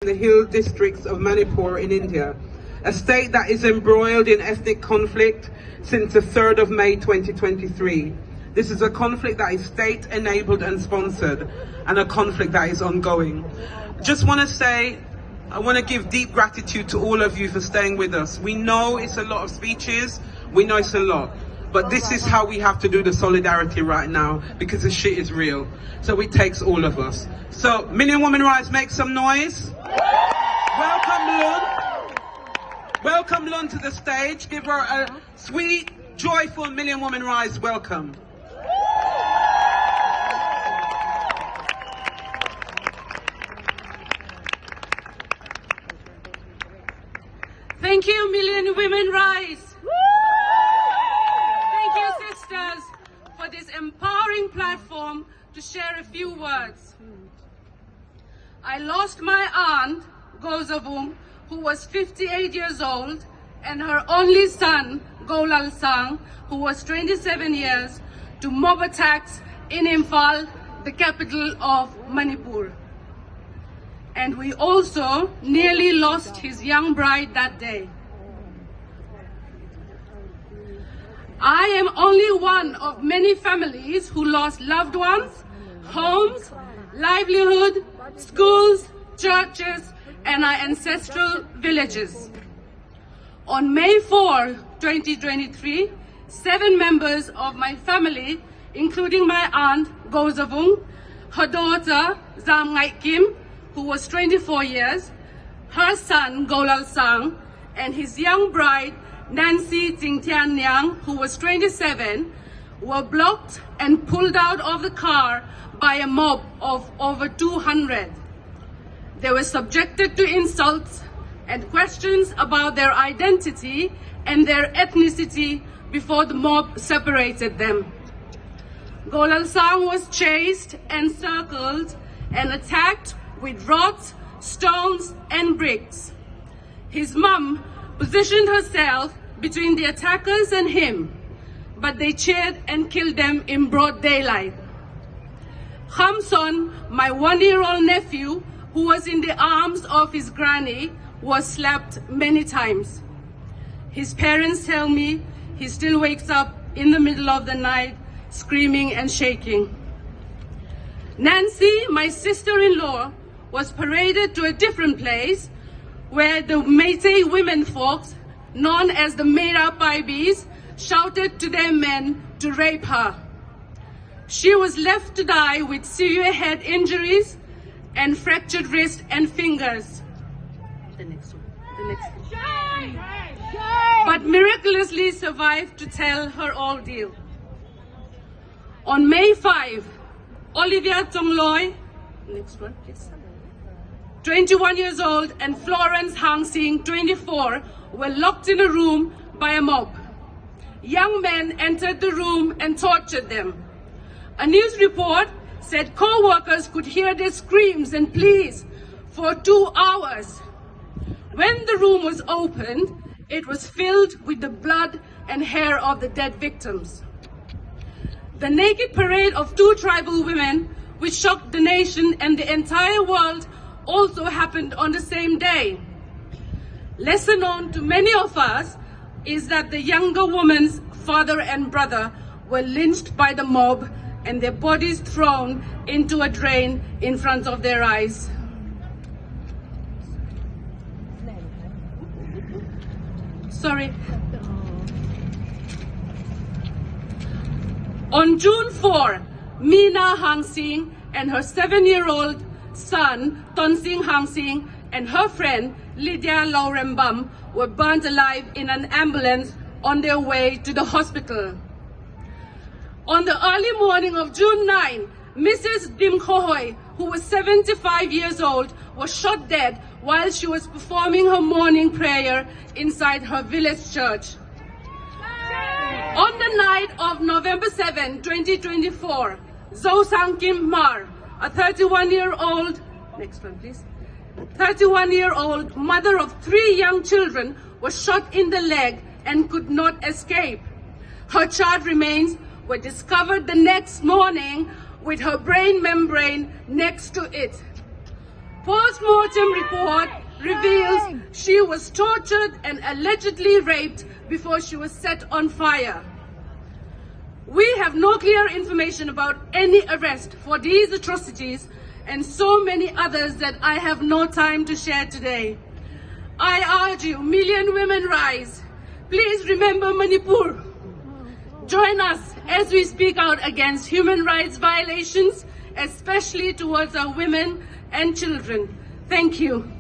the hill districts of Manipur in India, a state that is embroiled in ethnic conflict since the 3rd of May 2023. This is a conflict that is state-enabled and sponsored, and a conflict that is ongoing. Just want to say, I want to give deep gratitude to all of you for staying with us. We know it's a lot of speeches, we know it's a lot, but this is how we have to do the solidarity right now, because the shit is real. So it takes all of us. So, Million Women Rise, make some noise. Welcome Lun. Welcome Lun to the stage. Give her a sweet, joyful Million Women Rise welcome. Thank you, Million Women Rise. Thank you, sisters, for this empowering platform to share a few words. I lost my aunt, Gozavung, who was 58 years old, and her only son, Golal Sang, who was 27 years, to mob attacks in Imphal, the capital of Manipur. And we also nearly lost his young bride that day. I am only one of many families who lost loved ones, homes, livelihood, schools, churches, and our ancestral villages. On May 4, 2023, 7 members of my family, including my aunt, Gozavung, her daughter, Zamngai Kim, who was 24 years, her son, Golal Sang, and his young bride, Nancy Tingtian Nyang, who was 27, were blocked and pulled out of the car by a mob of over 200. They were subjected to insults and questions about their identity and their ethnicity before the mob separated them. Golal Sang was chased, encircled, and attacked with rods, stones, and bricks. His mum positioned herself between the attackers and him, but they cheered and killed them in broad daylight. Khamson, my 1-year-old nephew, who was in the arms of his granny, was slapped many times. His parents tell me he still wakes up in the middle of the night, screaming and shaking. Nancy, my sister-in-law, was paraded to a different place where the Métis women folks, known as the Mera Paibis, shouted to their men to rape her. She was left to die with severe head injuries and fractured wrist and fingers. The next one. But miraculously survived to tell her ordeal. On May 5, Olivia Tongloy, next one please, 21 years old, and Florence Hang Sing, 24, were locked in a room by a mob. Young men entered the room and tortured them. A news report said co-workers could hear their screams and pleas for 2 hours. When the room was opened, it was filled with the blood and hair of the dead victims. The naked parade of 2 tribal women, which shocked the nation and the entire world, also happened on the same day. Lesser known to many of us is that the younger woman's father and brother were lynched by the mob and their bodies thrown into a drain in front of their eyes. Sorry. On June 4, Meena Hang Sing and her 7-year-old son, Tonsing Hang Sing, and her friend, Lydia Laurembam, were burnt alive in an ambulance on their way to the hospital. On the early morning of June 9, Mrs. Dim Khohoi, who was 75 years old, was shot dead while she was performing her morning prayer inside her village church. On the night of November 7, 2024, Zo Sang Kim Mar, a 31-year-old, next one please, 31-year-old mother of 3 young children, was shot in the leg and could not escape. Her charred remains were discovered the next morning with her brain membrane next to it. Post-mortem report reveals she was tortured and allegedly raped before she was set on fire. We have no clear information about any arrest for these atrocities and so many others that I have no time to share today. I urge you, Million Women Rise, please remember Manipur. Join us as we speak out against human rights violations, especially towards our women and children. Thank you.